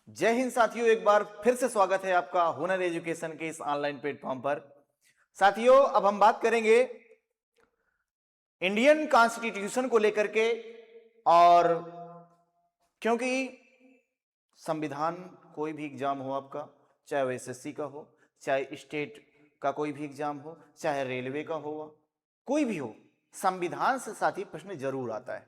जय हिंद साथियों, एक बार फिर से स्वागत है आपका हुनर एजुकेशन के इस ऑनलाइन प्लेटफॉर्म पर। साथियों, अब हम बात करेंगे इंडियन कॉन्स्टिट्यूशन को लेकर के। और क्योंकि संविधान, कोई भी एग्जाम हो आपका, चाहे वो एसएससी का हो, चाहे स्टेट का कोई भी एग्जाम हो, चाहे रेलवे का हो, कोई भी हो, संविधान से साथ ही प्रश्न जरूर आता है।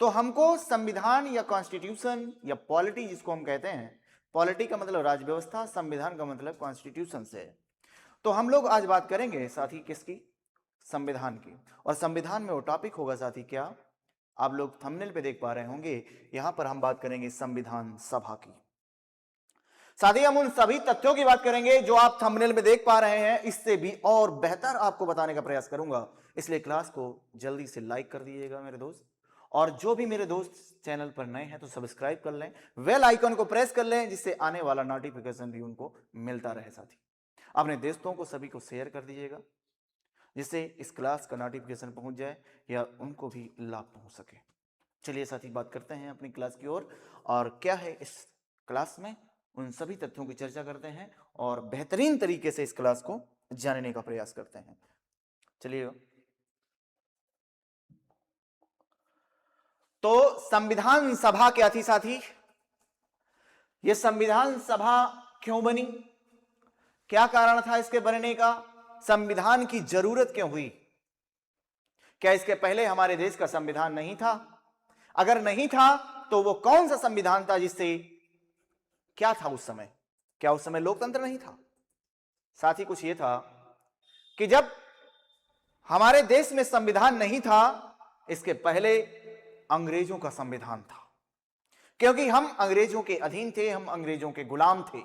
तो हमको संविधान या कॉन्स्टिट्यूशन या पॉलिटी जिसको हम कहते हैं, पॉलिटी का मतलब राज व्यवस्था, संविधान का मतलब कॉन्स्टिट्यूशन से है। तो हम लोग आज बात करेंगे साथ ही किसकी? संविधान की। और संविधान में वो टॉपिक होगा साथ ही क्या, आप लोग थंबनेल पे देख पा रहे होंगे, यहां पर हम बात करेंगे संविधान सभा की। साथ ही हम उन सभी तथ्यों की बात करेंगे जो आप थंबनेल में देख पा रहे हैं, इससे भी और बेहतर आपको बताने का प्रयास करूंगा। इसलिए क्लास को जल्दी से लाइक कर दीजिएगा मेरे दोस्त, और जो भी मेरे दोस्त चैनल पर नए हैं तो सब्सक्राइब कर लें, बेल आइकन को प्रेस कर लें, जिससे आने वाला नोटिफिकेशन भी उनको मिलता रहे। साथ ही अपने दोस्तों को सभी को शेयर कर दीजिएगा, जिससे इस क्लास का नोटिफिकेशन पहुंच जाए या उनको भी लाभ पहुंच सके। चलिए साथी, बात करते हैं अपनी क्लास की ओर। और क्या है इस क्लास में, उन सभी तथ्यों की चर्चा करते हैं और बेहतरीन तरीके से इस क्लास को जानने का प्रयास करते हैं। चलिए, तो संविधान सभा क्या थी साथी? यह संविधान सभा क्यों बनी, क्या कारण था इसके बनने का, संविधान की जरूरत क्यों हुई? क्या इसके पहले हमारे देश का संविधान नहीं था? अगर नहीं था तो वो कौन सा संविधान था, जिससे क्या था उस समय? क्या उस समय लोकतंत्र नहीं था? साथ ही कुछ ये था कि जब हमारे देश में संविधान नहीं था, इसके पहले अंग्रेजों का संविधान था, क्योंकि हम अंग्रेजों के अधीन थे, हम अंग्रेजों के गुलाम थे।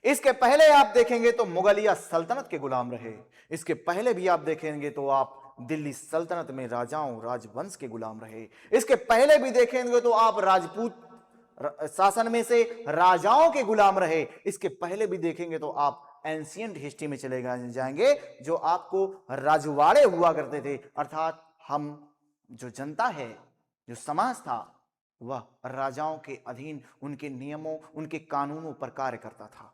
इसके पहले आप देखेंगे तो मुगलिया सल्तनत के गुलाम रहे। इसके पहले भी आप देखेंगे तो आप दिल्ली सल्तनत में राजाओं, राजवंश के गुलाम रहे। इसके पहले भी देखेंगे तो आप राजपूत शासन में से राजाओं के गुलाम रहे। इसके पहले भी देखेंगे तो आप एंशियंट हिस्ट्री में चले जाएंगे, जो आपको राजवाड़े हुआ करते थे, अर्थात हम जो जनता है, जो समाज था, वह राजाओं के अधीन उनके नियमों, उनके कानूनों पर कार्य करता था।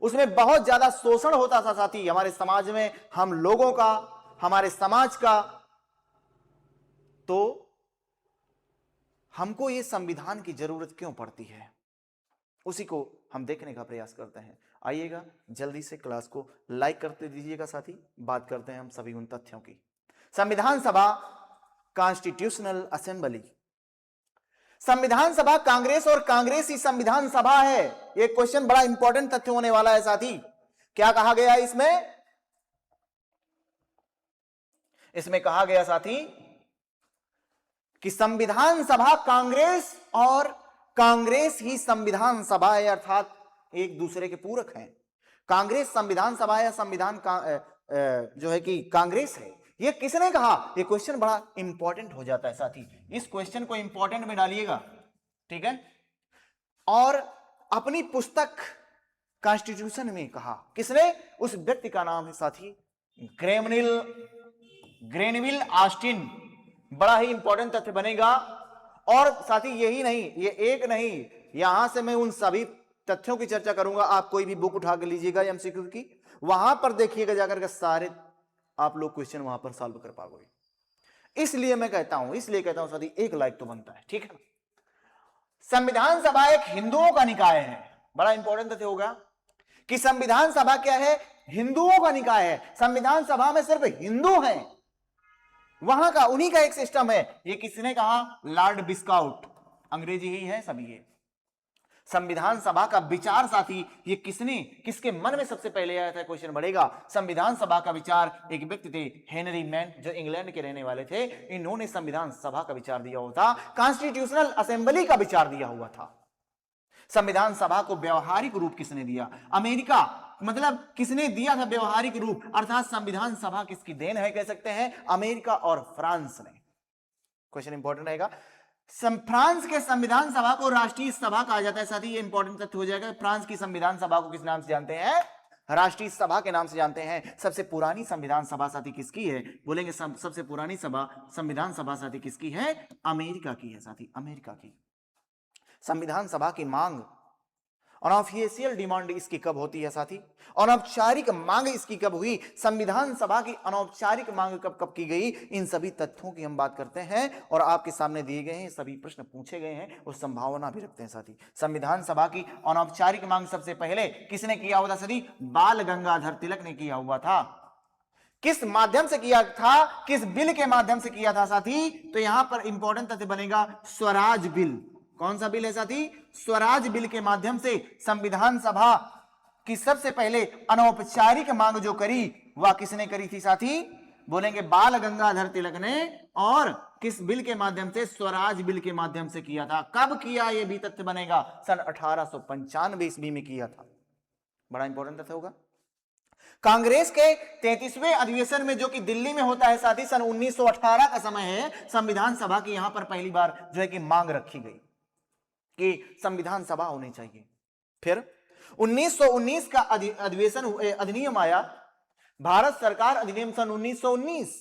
उसमें बहुत ज्यादा शोषण होता था साथी हमारे समाज में, हम लोगों का, हमारे समाज का। तो हमको ये संविधान की जरूरत क्यों पड़ती है, उसी को हम देखने का प्रयास करते हैं। आइएगा, जल्दी से क्लास को लाइक करते दीजिएगा साथी। बात करते हैं हम सभी उन तथ्यों की। संविधान सभा, कॉन्स्टिट्यूशनल असेंबली। संविधान सभा कांग्रेस और कांग्रेस ही संविधान सभा है। यह क्वेश्चन बड़ा इंपॉर्टेंट तथ्य होने वाला है साथी। क्या कहा गया इसमें? इसमें कहा गया साथी कि संविधान सभा कांग्रेस और कांग्रेस ही संविधान सभा है, अर्थात एक दूसरे के पूरक हैं। कांग्रेस संविधान सभा या संविधान जो है कि कांग्रेस है। ये किसने कहा? ये क्वेश्चन बड़ा इंपॉर्टेंट हो जाता है साथी, इस क्वेश्चन को इंपॉर्टेंट में डालिएगा, ठीक है। और अपनी पुस्तक कॉन्स्टिट्यूशन में कहा किसने? उस व्यक्ति का नाम है साथी ग्रेनविल ऑस्टिन। बड़ा ही इंपॉर्टेंट तथ्य बनेगा। और साथी यही नहीं, ये एक नहीं, यहां से मैं उन सभी तथ्यों की चर्चा करूंगा। आप कोई भी बुक उठा के लीजिएगा एमसीक्यू की, वहां पर देखिएगा जाकर के सारे आप लोग क्वेश्चन वहां पर सॉल्व कर पाओगे। इसलिए मैं कहता हूं, साथी एक लाइक तो बनता है, ठीक है। संविधान सभा एक हिंदुओं का निकाय है। बड़ा इंपॉर्टेंट तथ्य होगा कि संविधान सभा क्या है? हिंदुओं का निकाय है। संविधान सभा में सिर्फ हिंदू हैं, वहां का उन्हीं का एक सिस्टम है। ये किसने कहा? लॉर्ड बिस्काउट, अंग्रेजी ही है सभी ये। संविधान सभा का विचार साथी ये किसके मन में सबसे पहले आया था? क्वेश्चन बढ़ेगा। संविधान सभा का विचार एक व्यक्ति थे, हेनरी मैन, जो इंग्लैंड के रहने वाले थे। इन्होंने संविधान सभा का विचार दिया हुआ था, कॉन्स्टिट्यूशनल असेंबली का विचार दिया हुआ था। संविधान सभा को व्यवहारिक रूप किसने दिया? अमेरिका, मतलब किसने दिया था व्यवहारिक रूप, अर्थात संविधान सभा किसकी देन है कह सकते हैं? अमेरिका और फ्रांस ने। क्वेश्चन इंपॉर्टेंट रहेगा। फ्रांस के संविधान सभा को राष्ट्रीय सभा कहा जाता है साथी, ये इंपॉर्टेंट तथ्य हो जाएगा। फ्रांस की संविधान सभा को किस नाम से जानते हैं? राष्ट्रीय सभा के नाम से जानते हैं। सबसे पुरानी संविधान सभा साथी किसकी है? बोलेंगे सबसे पुरानी सभा, संविधान सभा साथी किसकी है? अमेरिका की है साथी, अमेरिका की। संविधान सभा की मांग, अनऑफिशियल डिमांड इसकी कब होती है साथी? अनौपचारिक मांग इसकी कब हुई? संविधान सभा की अनौपचारिक मांग कब कब की गई? इन सभी तथ्यों की हम बात करते हैं और आपके सामने दिए गए हैं, सभी प्रश्न पूछे गए हैं और संभावना भी रखते हैं साथी। संविधान सभा की अनौपचारिक मांग सबसे पहले किसने किया हुआ था साथी? बाल गंगाधर तिलक ने किया हुआ था। किस माध्यम से किया था? किस बिल के माध्यम से किया था साथी? तो यहां पर इंपॉर्टेंट तथ्य बनेगा स्वराज बिल। कौन सा बिल है साथी? स्वराज बिल के माध्यम से संविधान सभा की सबसे पहले अनौपचारिक मांग जो करी वह किसने करी थी साथी? बोलेंगे बाल गंगाधर तिलक ने। और किस बिल के माध्यम से? स्वराज बिल के माध्यम से किया था। कब किया? यह भी तथ्य बनेगा, सन 1895 ईस्वी में किया था। बड़ा इंपॉर्टेंट तथ्य होगा। कांग्रेस के 33वें अधिवेशन में जो कि दिल्ली में होता है साथी, सन 1918 का समय है, संविधान सभा की यहां पर पहली बार जो है कि मांग रखी गई कि संविधान सभा होनी चाहिए। फिर 1919 का अधिवेशन अधिनियम आया, भारत सरकार अधिनियम सन 1919,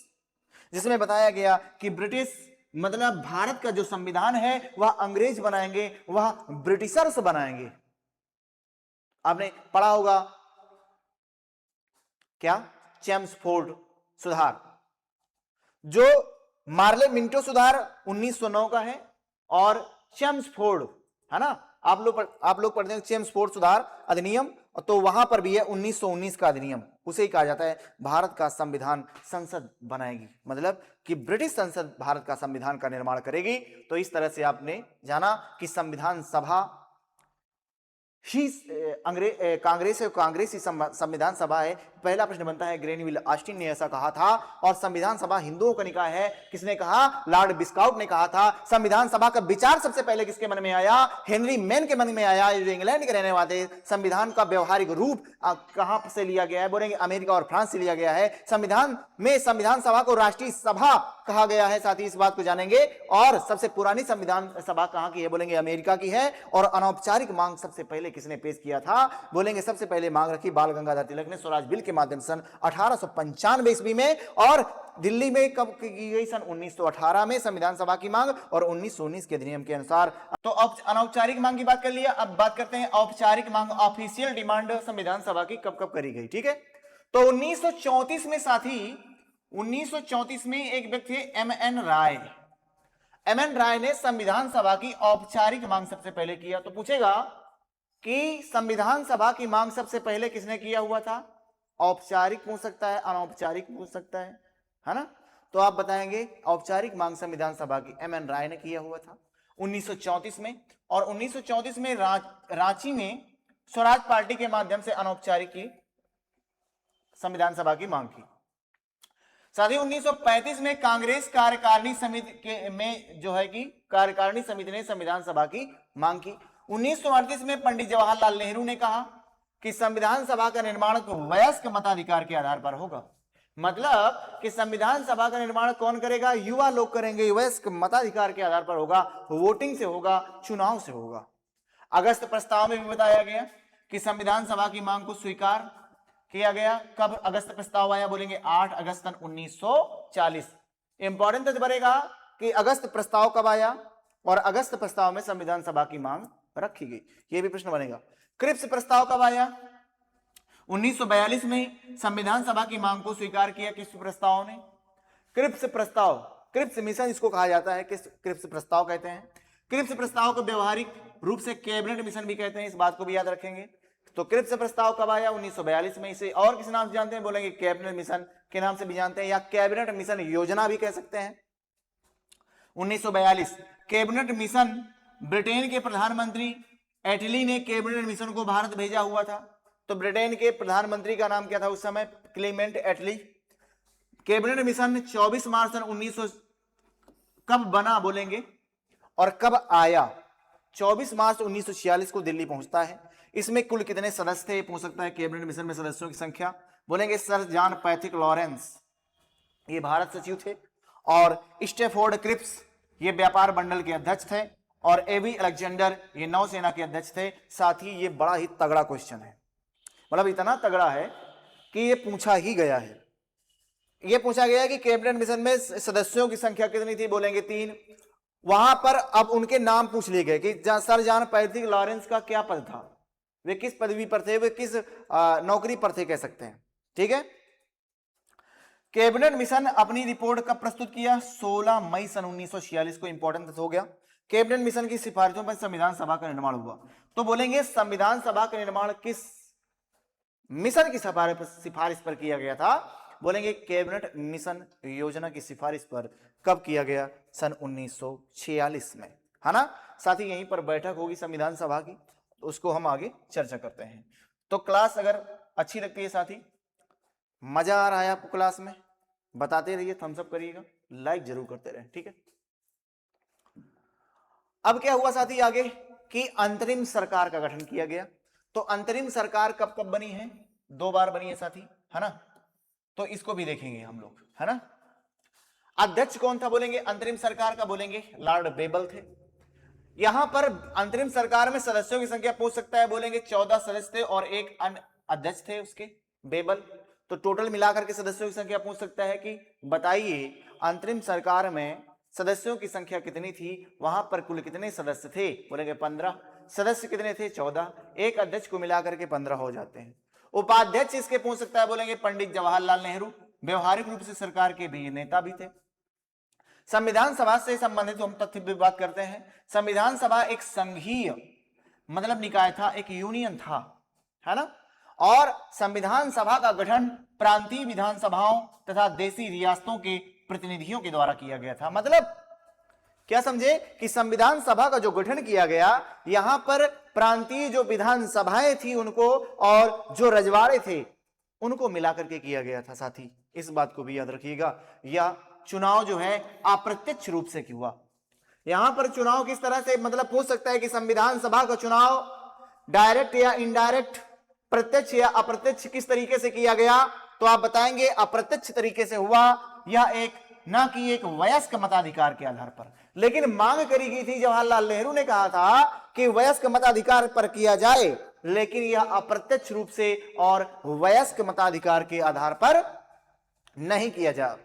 जिसमें बताया गया कि ब्रिटिश मतलब भारत का जो संविधान है वह अंग्रेज बनाएंगे, वह ब्रिटिशर्स बनाएंगे। आपने पढ़ा होगा क्या? चेम्सफोर्ड सुधार, जो मार्ले मिंटो सुधार 1909 का है और चेम्सफोर्ड, है ना, आप लोग पढ़ते हैं चेम्सफोर्ड सुधार अधिनियम, तो वहां पर भी है 1919 का अधिनियम। उसे ही कहा जाता है भारत का संविधान संसद बनाएगी, मतलब कि ब्रिटिश संसद भारत का संविधान का निर्माण करेगी। तो इस तरह से आपने जाना कि संविधान सभा ही कांग्रेस है, कांग्रेस ही संविधान सभा है। पहला प्रश्न बनता है, ग्रेनविल ऑस्टिन ने ऐसा कहा था। और संविधान सभा हिंदुओं का निकाय है, किसने कहा? लॉर्ड बिस्काउट ने कहा था। संविधान सभा का विचार सबसे पहले किसके मन में आया? हेनरी मैन के मन में आया, जो इंग्लैंड के रहने वाले। संविधान का व्यवहारिक रूप कहां से लिया गया है? बोलेंगे अमेरिका और फ्रांस से लिया गया है। संविधान में संविधान सभा को राष्ट्रीय सभा कहा गया है, साथ ही इस बात को जानेंगे। और सबसे पुरानी संविधान सभा कहां की है? बोलेंगे अमेरिका की है। और अनौपचारिक मांग सबसे पहले किसने पेश किया था? बोलेंगे सबसे पहले मांग रखी बाल गंगाधर तिलक ने स्वराज बिल के माध्यम से सन 1895 ईस्वी में। और दिल्ली में कब की गई? सन 1918 में संविधान सभा की मांग और 1919 के अधिनियम के अनुसार। तो अनौपचारिक मांग की बात कर लिया, अब बात करते हैं औपचारिक मांग, ऑफिशियल डिमांड संविधान सभा की कब कब करी गई। ठीक है, तो 1934 में साथी, 1934 में एक व्यक्ति एम.एन. राय, एम.एन. राय ने संविधान सभा की औपचारिक मांग सबसे पहले किया। तो पूछेगा कि संविधान सभा की मांग सबसे पहले किसने किया हुआ था? औपचारिक पूछ सकता है, अनौपचारिक पूछ सकता है ना? तो आप बताएंगे औपचारिक मांग संविधान सभा की एम.एन. राय ने किया हुआ था 1934 में। और 1934 में रांची में स्वराज पार्टी के माध्यम से अनौपचारिक की संविधान सभा की मांग की। साथ ही 1935 में कांग्रेस कार्यकारिणी समिति में जो है कि कार्यकारिणी समिति ने संविधान सभा की मांग की। 1938 में पंडित जवाहरलाल नेहरू ने कहा कि संविधान सभा का निर्माण वयस्क मताधिकार के आधार पर होगा। मतलब कि संविधान सभा का निर्माण कौन करेगा? युवा लोग करेंगे, वयस्क मताधिकार के आधार पर होगा, वोटिंग से होगा, चुनाव से होगा। अगस्त प्रस्ताव में भी बताया गया कि संविधान सभा की मांग को स्वीकार किया गया। कब अगस्त प्रस्ताव आया? बोलेंगे 8 अगस्त 1940। इंपॉर्टेंट तथ्य बनेगा कि अगस्त प्रस्ताव कब आया और अगस्त प्रस्ताव में संविधान सभा की मांग रखी गई। यह भी प्रश्न बनेगा। क्रिप्स प्रस्ताव कब आया? 1942 में संविधान सभा की मांग को स्वीकार किया किस प्रस्ताव ने? क्रिप्स प्रस्ताव, क्रिप्स मिशन इसको कहा जाता है। किस क्रिप्स प्रस्ताव कहते हैं? क्रिप्स प्रस्ताव को व्यवहारिक रूप से कैबिनेट मिशन भी कहते हैं, इस बात को भी याद रखेंगे। तो क्रिप्स प्रस्ताव कब आया? 1942 में। इसे और किस नाम से जानते हैं? बोलेंगे कैबिनेट मिशन के नाम से भी जानते हैं, या कैबिनेट मिशन योजना भी कह सकते हैं। 1942 कैबिनेट मिशन, ब्रिटेन के प्रधानमंत्री एटली ने कैबिनेट मिशन को भारत भेजा हुआ था। तो ब्रिटेन के प्रधानमंत्री का नाम क्या था उस समय? क्लेमेंट एटली। कैबिनेट मिशन 24 मार्च सन 1900 कब बना? बोलेंगे और कब आया? 24 मार्च 1946 को दिल्ली पहुंचता है। इसमें कुल कितने सदस्य थे? पूछ सकता है। कैबिनेट मिशन में सदस्यों की संख्या, बोलेंगे सर जॉन पैथिक लॉरेंस, ये भारत सचिव थे। और स्टेफोर्ड क्रिप्स ये व्यापार मंडल के अध्यक्ष थे। और एवी अलेक्जेंडर ये नौसेना के अध्यक्ष थे। साथ ही ये बड़ा ही तगड़ा क्वेश्चन है, मतलब इतना तगड़ा है कि ये पूछा ही गया है। ये पूछा गया कि कैबिनेट मिशन में सदस्यों की संख्या कितनी थी? बोलेंगे 3। वहां पर अब उनके नाम पूछ लिए गए कि सर जॉन पैट्रिक लॉरेंस का क्या पद था, वे किस पदवी पर थे, वे किस नौकरी पर थे, कह सकते हैं। ठीक है। कैबिनेट मिशन अपनी रिपोर्ट कब प्रस्तुत किया? 16 मई सन 1946 को। इंपॉर्टेंट हो गया। कैबिनेट मिशन की सिफारिशों पर संविधान सभा का निर्माण हुआ। तो बोलेंगे संविधान सभा का निर्माण किस मिशन की सिफारिश पर किया गया था? बोलेंगे कैबिनेट मिशन योजना की सिफारिश पर कब किया गया? सन 1946 में, है ना। साथ ही यहीं पर बैठक होगी संविधान सभा की, तो उसको हम आगे चर्चा करते हैं। तो क्लास अगर अच्छी लगती है साथी, मजा आ रहा है आपको क्लास में, बताते रहिए, थम्स अप करिएगा, लाइक जरूर करते रहे। ठीक है। अब क्या हुआ साथी आगे कि अंतरिम सरकार का गठन किया गया। तो अंतरिम सरकार कब कब बनी है? 2 बार बनी है साथी, है ना। तो इसको भी देखेंगे हम लोग, है ना। अध्यक्ष कौन था बोलेंगे अंतरिम सरकार का? बोलेंगे लॉर्ड बेबल थे। यहां पर अंतरिम सरकार में सदस्यों की संख्या पूछ सकता है, बोलेंगे 14 सदस्य थे और एक अन्य अध्यक्ष थे उसके, बेबल। तो टोटल मिलाकर के सदस्यों की संख्या पूछ सकता है कि बताइए अंतरिम सरकार में सदस्यों की संख्या कितनी थी, वहां पर कुल कितने सदस्य थे? बोलेंगे 15। सदस्य कितने थे? 14। एक अध्यक्ष को मिलाकर के 15 हो जाते हैं। उपाध्यक्ष इसके पूछ सकता है, बोलेंगे पंडित जवाहरलाल नेहरू, व्यवहारिक रूप से सरकार के भी नेता भी थे। संविधान सभा से संबंधित हम तथ्य भी बात करते हैं। संविधान सभा एक संघीय मतलब निकाय था, एक यूनियन था, है ना। और संविधान सभा का गठन प्रांतीय विधानसभाओं तथा देशी रियासतों के प्रतिनिधियों के द्वारा किया गया था। मतलब क्या समझे कि संविधान सभा का जो गठन किया गया, यहां पर प्रांतीय जो विधानसभाएं थी उनको और जो रजवाड़े थे उनको मिलाकर के किया गया था। साथी इस बात को भी याद रखिएगा। यह चुनाव जो है अप्रत्यक्ष रूप से हुआ। यहां पर चुनाव किस तरह से मतलब पूछ सकता है कि संविधान सभा का चुनाव डायरेक्ट या इनडायरेक्ट, प्रत्यक्ष या अप्रत्यक्ष किस तरीके से किया गया? तो आप बताएंगे अप्रत्यक्ष तरीके से हुआ। यह एक ना कि एक वयस्क मताधिकार के आधार पर, लेकिन मांग करी गई थी, जवाहरलाल नेहरू ने कहा था कि वयस्क मताधिकार पर किया जाए, लेकिन यह अप्रत्यक्ष रूप से और वयस्क मताधिकार के आधार पर नहीं किया जा।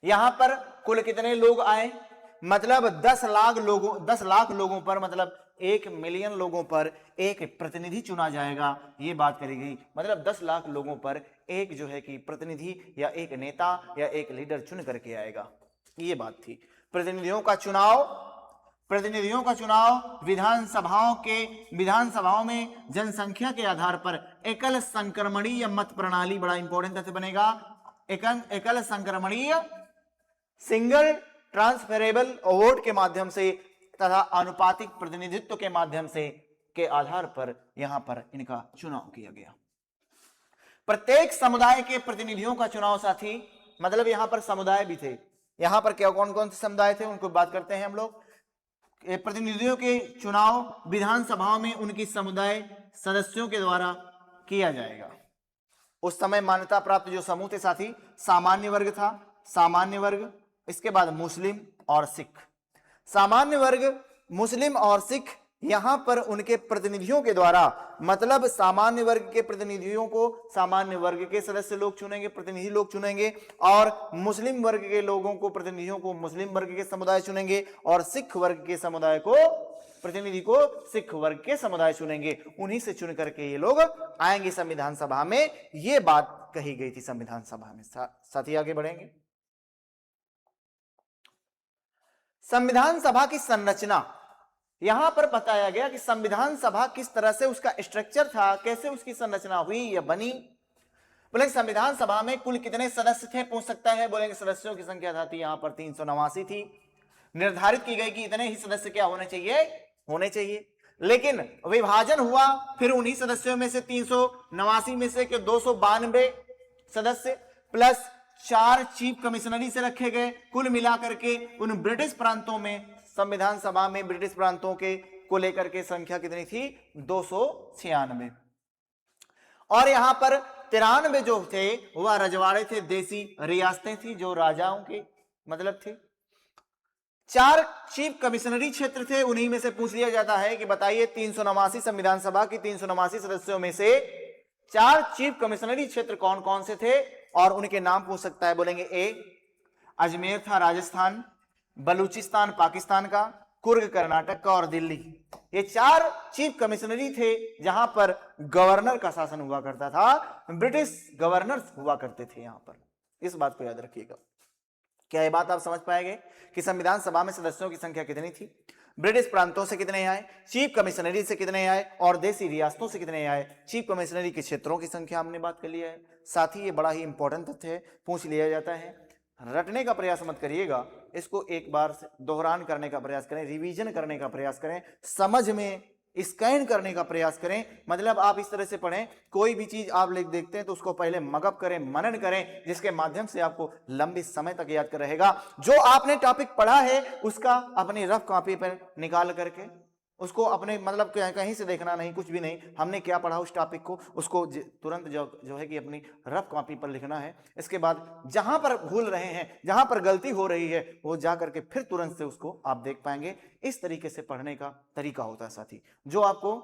यहां पर कुल कितने लोग आए? मतलब 10 लाख लोगों पर, मतलब 1 मिलियन लोगों पर एक प्रतिनिधि चुना जाएगा, ये बात करी गई। मतलब 10 लाख लोगों पर एक जो है कि प्रतिनिधि या एक नेता या एक लीडर चुन करके आएगा, ये बात थी। प्रतिनिधियों का चुनाव विधानसभाओं में जनसंख्या के आधार पर एकल संक्रमणीय मत प्रणाली, बड़ा इंपॉर्टेंट तथ्य बनेगा, एकल संक्रमणीय सिंगल ट्रांसफरेबल वोट के माध्यम से तथा अनुपातिक प्रतिनिधित्व के माध्यम से के आधार पर यहां पर इनका चुनाव किया गया। प्रत्येक समुदाय के प्रतिनिधियों का चुनाव साथी, मतलब यहां पर समुदाय भी थे। यहां पर क्या कौन कौन से समुदाय थे उनको बात करते हैं हम लोग। प्रतिनिधियों के चुनाव विधानसभाओं में उनकी समुदाय सदस्यों के द्वारा किया जाएगा। उस समय मान्यता प्राप्त जो समूह थे साथी, सामान्य वर्ग था, सामान्य वर्ग, इसके बाद मुस्लिम और सिख। सामान्य वर्ग, मुस्लिम और सिख यहां पर उनके प्रतिनिधियों के द्वारा, मतलब सामान्य वर्ग के प्रतिनिधियों को सामान्य वर्ग के सदस्य लोग चुनेंगे, प्रतिनिधि लोग चुनेंगे, और मुस्लिम वर्ग के लोगों को, प्रतिनिधियों को मुस्लिम वर्ग के समुदाय चुनेंगे, और सिख वर्ग के समुदाय को, प्रतिनिधि को सिख वर्ग के समुदाय चुनेंगे। उन्हीं से चुन करके ये लोग आएंगे संविधान सभा में। ये बात कही गई थी संविधान सभा में। साथी आगे बढ़ेंगे। संविधान सभा की संरचना, यहां पर बताया गया कि संविधान सभा किस तरह से उसका स्ट्रक्चर था, कैसे उसकी संरचना हुई या बनी। बोलेंगे संविधान सभा में कुल कितने सदस्य थे पूछ सकता है। बोलेंगे सदस्यों की संख्या थी यहां पर 389 थी। निर्धारित की गई कि इतने ही सदस्य क्या होने चाहिए, लेकिन विभाजन हुआ, फिर उन्हीं सदस्यों में से 389 में से 292 सदस्य प्लस 4 चीफ कमिश्नरी से रखे गए। कुल मिलाकर के उन ब्रिटिश प्रांतों में, संविधान सभा में ब्रिटिश प्रांतों के को लेकर के संख्या कितनी थी? 296। और यहां पर 93 जो थे वह रजवाड़े थे, देसी रियासतें थी जो राजाओं के मतलब थे। 4 चीफ कमिश्नरी क्षेत्र थे, उन्हीं में से पूछ लिया जाता है कि बताइए 389 संविधान सभा की 389 सदस्यों में से 4 चीफ कमिश्नरी क्षेत्र कौन कौन से थे, और उनके नाम पूछ सकता है। बोलेंगे ए अजमेर था राजस्थान, बलूचिस्तान पाकिस्तान का, कुर्ग कर्नाटक का और दिल्ली। ये 4 चीफ कमिश्नरी थे जहां पर गवर्नर का शासन हुआ करता था, ब्रिटिश गवर्नर्स हुआ करते थे यहां पर। इस बात को याद रखिएगा। क्या ये बात आप समझ पाएंगे कि संविधान सभा में सदस्यों की संख्या कितनी थी, ब्रिटिश प्रांतों से कितने आए, चीफ कमिश्नरी से कितने आए और देसी रियासतों से कितने आए। चीफ कमिश्नरी के क्षेत्रों की संख्या हमने बात कर लिया है। साथ ही ये बड़ा ही इंपॉर्टेंट तथ्य है, पूछ लिया जाता है। रटने का प्रयास मत करिएगा, इसको एक बार दोहरान करने का प्रयास करें, रिवीजन करने का प्रयास करें, समझ में स्कैन करने का प्रयास करें। मतलब आप इस तरह से पढ़ें, कोई भी चीज आप लिख देखते हैं तो उसको पहले मगअप करें, मनन करें, जिसके माध्यम से आपको लंबे समय तक याद कर रहेगा। जो आपने टॉपिक पढ़ा है उसका अपनी रफ कॉपी पर निकाल करके उसको अपने मतलब कहीं से देखना नहीं, कुछ भी नहीं, हमने क्या पढ़ा उस टॉपिक को उसको तुरंत जो है कि अपनी रफ कॉपी पर लिखना है। इसके बाद जहां पर भूल रहे हैं, जहां पर गलती हो रही है, वो जा करके फिर तुरंत से उसको आप देख पाएंगे। इस तरीके से पढ़ने का तरीका होता है साथी, जो आपको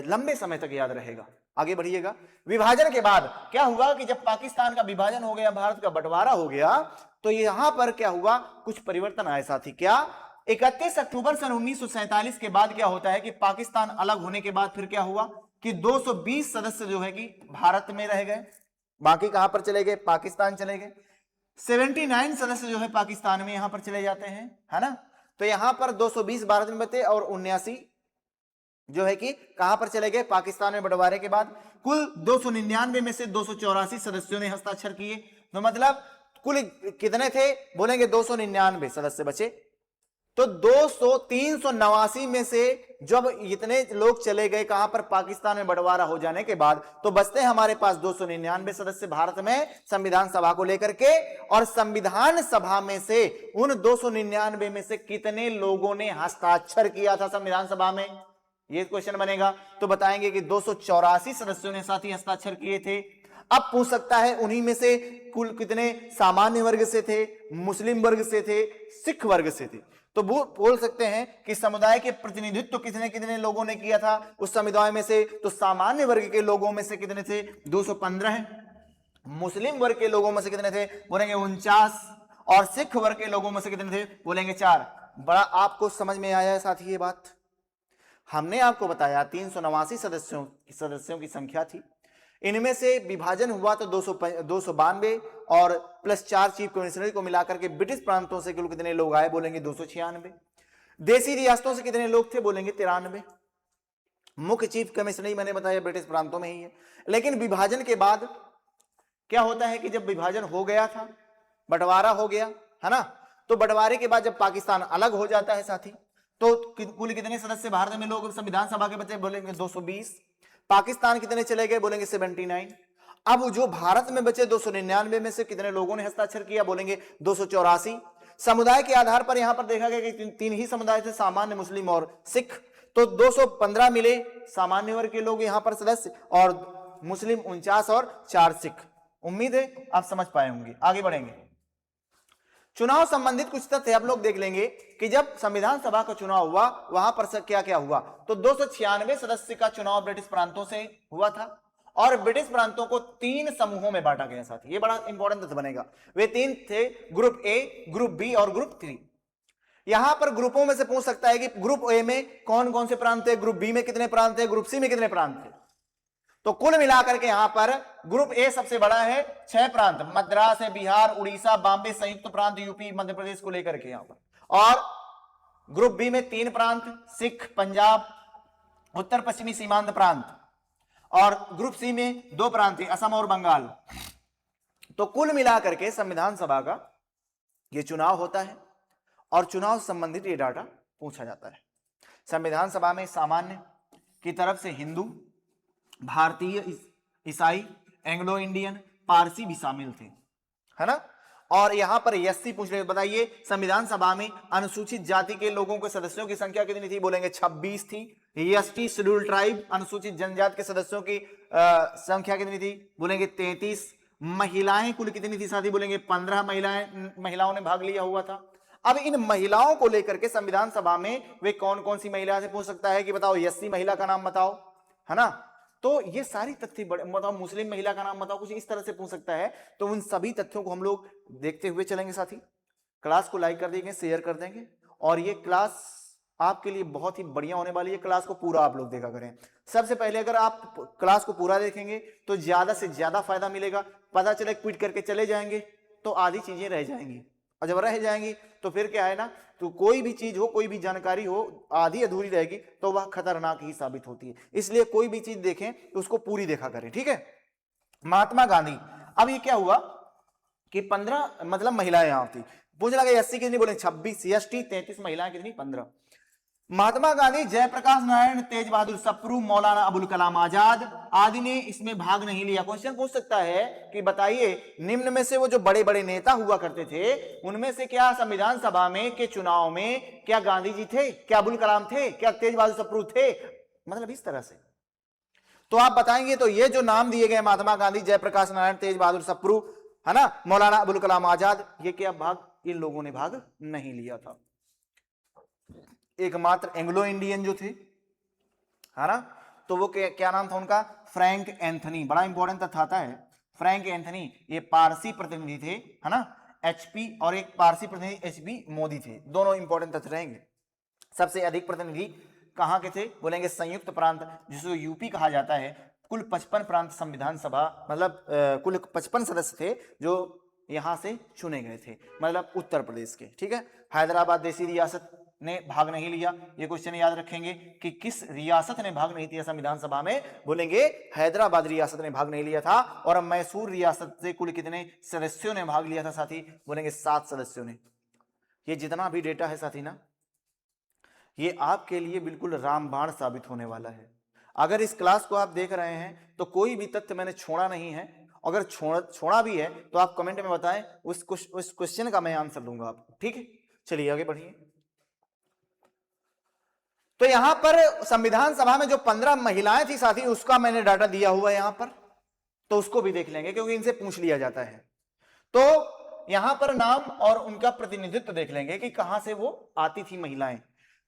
लंबे समय तक याद रहेगा। आगे बढ़िएगा। विभाजन के बाद क्या हुआ कि जब पाकिस्तान का विभाजन हो गया, भारत का बंटवारा हो गया, तो यहां पर क्या हुआ, कुछ परिवर्तन आए साथी। क्या 31 अक्टूबर सन 1947 के बाद क्या होता है कि पाकिस्तान अलग होने के बाद फिर क्या हुआ कि 220 सदस्य जो है कि भारत में रह गए, बाकी कहां पर चले गए, पाकिस्तान चले गए। 79 सदस्य जो है पाकिस्तान में यहां पर चले जाते हैं, है ना। तो यहां पर 220 भारत में बचे और 79 जो है कि कहां पर चले गए, पाकिस्तान में बंटवारे के बाद। कुल 299 में से 284 सदस्यों ने हस्ताक्षर किए। तो मतलब कुल कितने थे, बोलेंगे 299 सदस्य बचे। तो 389 में से जब इतने लोग चले गए कहां पर, पाकिस्तान में बंटवारा हो जाने के बाद, तो बचते हमारे पास 299 सदस्य भारत में संविधान सभा को लेकर के। और संविधान सभा में से उन 299 में से कितने लोगों ने हस्ताक्षर किया था संविधान सभा में, ये क्वेश्चन बनेगा। तो बताएंगे कि 284 सदस्यों ने साथ ही हस्ताक्षर किए थे। अब पूछ सकता है उन्हीं में से कुल कितने सामान्य वर्ग से थे, मुस्लिम वर्ग से थे, सिख वर्ग से थे। तो बोल सकते हैं कि समुदाय के प्रतिनिधित्व कितने कितने लोगों ने किया था उस समुदाय में से। तो सामान्य वर्ग के लोगों में से कितने थे, 215। मुस्लिम वर्ग के लोगों में से कितने थे, बोलेंगे 49। और सिख वर्ग के लोगों में से कितने थे, बोलेंगे 4। बड़ा आपको समझ में आया है साथी ये बात। हमने आपको बताया 389 सदस्यों की संख्या थी। इनमें से विभाजन हुआ तो 292 और प्लस 4 चीफ कमिश्नरी को मिलाकर के ब्रिटिश प्रांतों से कुल कितने लोग आए, बोलेंगे 296। देसी रियासतों से कितने लोग थे, बोलेंगे 93। मुख्य चीफ कमिश्नरी मैंने बताया ब्रिटिश प्रांतों में ही है। लेकिन विभाजन के बाद क्या होता है कि जब विभाजन हो गया था, बंटवारा हो गया, है ना, तो बंटवारे के बाद जब पाकिस्तान अलग हो जाता है साथी, तो कुल कितने सदस्य भारत में लोग संविधान सभा के बचे, बोलेंगे 220। पाकिस्तान कितने चले गए, बोलेंगे 79। अब जो भारत में बचे 299 में से कितने लोगों ने हस्ताक्षर किया, बोलेंगे 284। समुदाय के आधार पर यहां पर देखा गया कि तीन ही समुदाय थे, सामान्य, मुस्लिम और सिख। तो 215 मिले सामान्य वर्ग के लोग यहां पर सदस्य, और मुस्लिम 49 और 4 सिख। उम्मीद है आप समझ पाए होंगे। आगे बढ़ेंगे। चुनाव संबंधित कुछ तथ्य आप लोग देख लेंगे कि जब संविधान सभा का चुनाव हुआ वहां पर क्या क्या हुआ। तो 296 सदस्य का चुनाव ब्रिटिश प्रांतों से हुआ था और ब्रिटिश प्रांतों को 3 समूहों में बांटा गया साथी। ये बड़ा इंपॉर्टेंट तथ्य बनेगा। वे 3 थे, ग्रुप ए, ग्रुप बी और ग्रुप 3। यहां पर ग्रुपों में से पूछ सकता है कि ग्रुप ए में कौन कौन से प्रांत थे, ग्रुप बी में कितने प्रांत थे, ग्रुप सी में कितने प्रांत थे। तो कुल मिलाकर के यहां पर ग्रुप ए सबसे बड़ा है, 6 प्रांत, मद्रास है, बिहार, उड़ीसा, बॉम्बे, संयुक्त प्रांत, यूपी, मध्य प्रदेश को लेकर के यहां पर। और ग्रुप बी में 3 प्रांत, सिख, पंजाब, उत्तर पश्चिमी सीमांत प्रांत। और ग्रुप सी में 2 प्रांत, असम और बंगाल। तो कुल मिलाकर के संविधान सभा का यह चुनाव होता है और चुनाव संबंधित ये डाटा पूछा जाता है। संविधान सभा में सामान्य की तरफ से हिंदू, भारतीय, ईसाई, एंग्लो इंडियन, पारसी भी शामिल थे, है ना। और यहां पर एससी पूछ रहे, बताइए संविधान सभा में अनुसूचित जाति के लोगों के सदस्यों की संख्या कितनी थी, बोलेंगे 26 थी। एसटी शेड्यूल ट्राइब, अनुसूचित जनजाति के सदस्यों की संख्या कितनी थी, बोलेंगे 33। महिलाएं कुल कितनी थी साथी, बोलेंगे 15 महिलाओं ने भाग लिया हुआ था। अब इन महिलाओं को लेकर के संविधान सभा में वे कौन कौन सी महिला से पूछ सकता है कि बताओ एससी महिला का नाम बताओ, है ना। तो ये सारी तथ्य बड़े, मतलब मुस्लिम महिला का नाम बताओ, कुछ इस तरह से पूछ सकता है। तो उन सभी तथ्यों को हम लोग देखते हुए चलेंगे साथी। क्लास को लाइक कर देंगे, शेयर कर देंगे, और ये क्लास आपके लिए बहुत ही बढ़िया होने वाली है। क्लास को पूरा आप लोग देखा करें। सबसे पहले अगर आप क्लास को पूरा देखेंगे तो ज्यादा से ज्यादा फायदा मिलेगा। पता चले क्विट करके चले जाएंगे तो आधी चीजें रह जाएंगी, और जब रह जाएंगी तो फिर क्या है ना, तो कोई भी चीज हो, कोई भी जानकारी हो, आधी अधूरी रहेगी तो वह खतरनाक ही साबित होती है। इसलिए कोई भी चीज देखें तो उसको पूरी देखा करें, ठीक है। महात्मा गांधी, अब ये क्या हुआ कि 15 मतलब महिलाएं यहां थी। पूछ लगा 80 कितनी, बोले 26, एसटी 33, महिलाएं कितनी, 15। महात्मा गांधी, जयप्रकाश नारायण, तेज बहादुर सप्रू, मौलाना अबुल कलाम आजाद आदि ने इसमें भाग नहीं लिया। क्वेश्चन पूछ सकता है कि बताइए निम्न में से वो जो बड़े बड़े नेता हुआ करते थे, उनमें से क्या संविधान सभा में के चुनाव में क्या गांधी जी थे, क्या अबुल कलाम थे, क्या तेज बहादुर सप्रू थे, मतलब इस तरह से। तो आप बताएंगे तो ये जो नाम दिए गए महात्मा गांधी, जयप्रकाश नारायण, तेज बहादुर सप्रू, है ना, मौलाना अबुल कलाम आजाद, ये क्या भाग, इन लोगों ने भाग नहीं लिया था। एकमात्र एंग्लो इंडियन जो थे, है ना, तो वो क्या नाम था उनका, फ्रैंक एंथनी। बड़ा इंपॉर्टेंट तथ्य आता है, फ्रैंक एंथनी, ये पारसी प्रतिनिधि थे, है ना, एचपी, और एक पारसी प्रतिनिधि एचपी मोदी थे। दोनों इंपॉर्टेंट तथ्य रहेंगे। सबसे अधिक प्रतिनिधि कहां के थे, बोलेंगे संयुक्त प्रांत, जिसको यूपी कहा जाता है। कुल 55 प्रांत संविधान सभा, मतलब कुल 55 सदस्य थे जो यहां से चुने गए थे, मतलब उत्तर प्रदेश के, ठीक है। हैदराबाद देसी रियासत ने भाग नहीं लिया। ये क्वेश्चन याद रखेंगे कि किस रियासत ने भाग नहीं लिया संविधान सभा में, बोलेंगे हैदराबाद रियासत ने भाग नहीं लिया था। और मैसूर रियासत से कुल कितने सदस्यों ने भाग लिया था साथी, बोलेंगे 7 सदस्यों ने। ये जितना भी डेटा है साथी ना, ये आपके लिए बिल्कुल रामबाण साबित होने वाला है। अगर इस क्लास को आप देख रहे हैं तो कोई भी तथ्य मैंने छोड़ा नहीं है। अगर छोड़ा भी है तो आप कमेंट में बताएं, उस क्वेश्चन का मैं आंसर दूंगा आपको, ठीक है। चलिए आगे बढ़िए। तो यहां पर संविधान सभा में जो 15 महिलाएं थी साथी, उसका मैंने डाटा दिया हुआ है यहां पर, तो उसको भी देख लेंगे क्योंकि इनसे पूछ लिया जाता है। तो यहां पर नाम और उनका प्रतिनिधित्व देख लेंगे कि कहां से वो आती थी महिलाएं।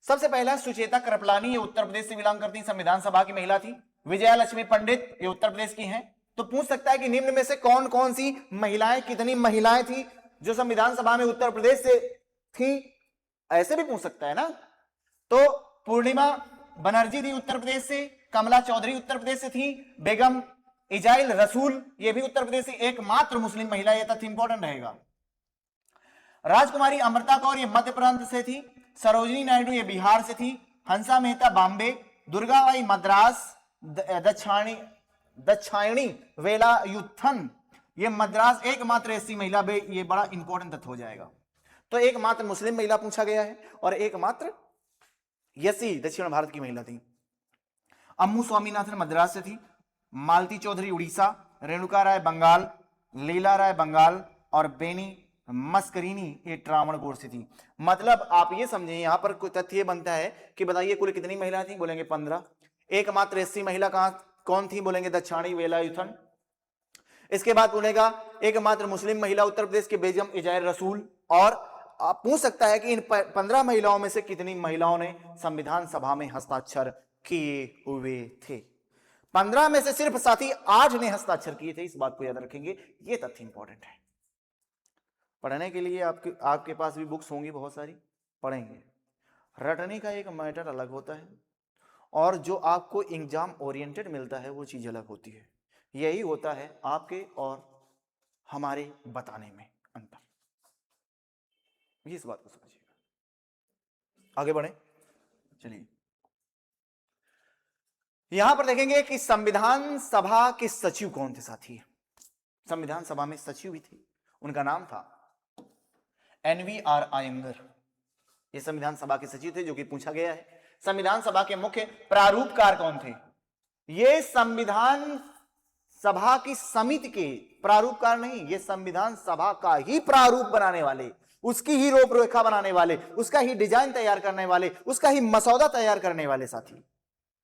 सबसे पहला सुचेता कृपलानी, ये उत्तर प्रदेश से बिलोंग करती, संविधान सभा की महिला थी। विजया लक्ष्मी पंडित, ये उत्तर प्रदेश की हैं। तो पूछ सकता है कि निम्न में से कौन कौन सी महिलाएं, कितनी महिलाएं थी जो संविधान सभा में उत्तर प्रदेश से थी, ऐसे भी पूछ सकता है ना। तो पूर्णिमा बनर्जी थी उत्तर प्रदेश से, कमला चौधरी उत्तर प्रदेश से थी, बेगम इजाइल रसूल, ये भी उत्तर प्रदेश से एकमात्र मुस्लिम महिला, ये तथ्य इंपॉर्टेंट रहेगा। राजकुमारी अमृता कौर, ये मध्य प्रदेश से थी। सरोजिनी नायडू, ये बिहार से थी। हंसा मेहता बॉम्बे, दुर्गाबाई मद्रास, दक्षायणी वेलायुथन, ये मद्रास, एकमात्र ऐसी महिला, ये बड़ा इंपॉर्टेंट तथ्य हो जाएगा। तो एकमात्र मुस्लिम महिला पूछा गया है और एकमात्र यसी दक्षिण भारत की महिला थी। अम्मू स्वामीनाथन मद्रास से थी, मालती चौधरी उड़ीसा, रेणुका राय बंगाल, लीला राय बंगाल, और बेनी मस्करीनी ये त्रावणकोर से थी। मतलब आप ये समझें, यहां पर कोई तथ्य बनता है कि बताइए कुल कितनी महिला थी, बोलेंगे 15। एकमात्र ऐसी महिला कौन थी, बोलेंगे दक्षाणी वेलायुथन। इसके बाद बोलेगा एकमात्र मुस्लिम महिला उत्तर प्रदेश के बेगम इजाइल रसूल। और आप पूछ सकता है कि इन 15 महिलाओं में से कितनी महिलाओं ने संविधान सभा में हस्ताक्षर किए हुए थे। 15 में से सिर्फ साथी 8 ने हस्ताक्षर किए थे, इस बात को याद रखेंगे, ये तथ्य इंपॉर्टेंट है। पढ़ने के लिए आपके पास भी बुक्स होंगी बहुत सारी, पढ़ेंगे। रटने का एक मैटर अलग होता है और जो आपको एग्जाम ओरिएंटेड मिलता है वो चीज अलग होती है। यही होता है आपके और हमारे बताने में अंतर, इस बात को समझिएगा। आगे बढ़े, चलिए। यहां पर देखेंगे कि संविधान सभा के सचिव कौन थे साथी। संविधान सभा में सचिव भी थे, उनका नाम था NVR आयंगर। ये संविधान सभा के सचिव थे, जो कि पूछा गया है। संविधान सभा के मुख्य प्रारूपकार कौन थे, ये संविधान सभा की समिति के प्रारूपकार नहीं, ये संविधान सभा का ही प्रारूप बनाने वाले, उसकी ही रूपरेखा बनाने वाले, उसका ही डिजाइन तैयार करने वाले, उसका ही मसौदा तैयार करने वाले साथी।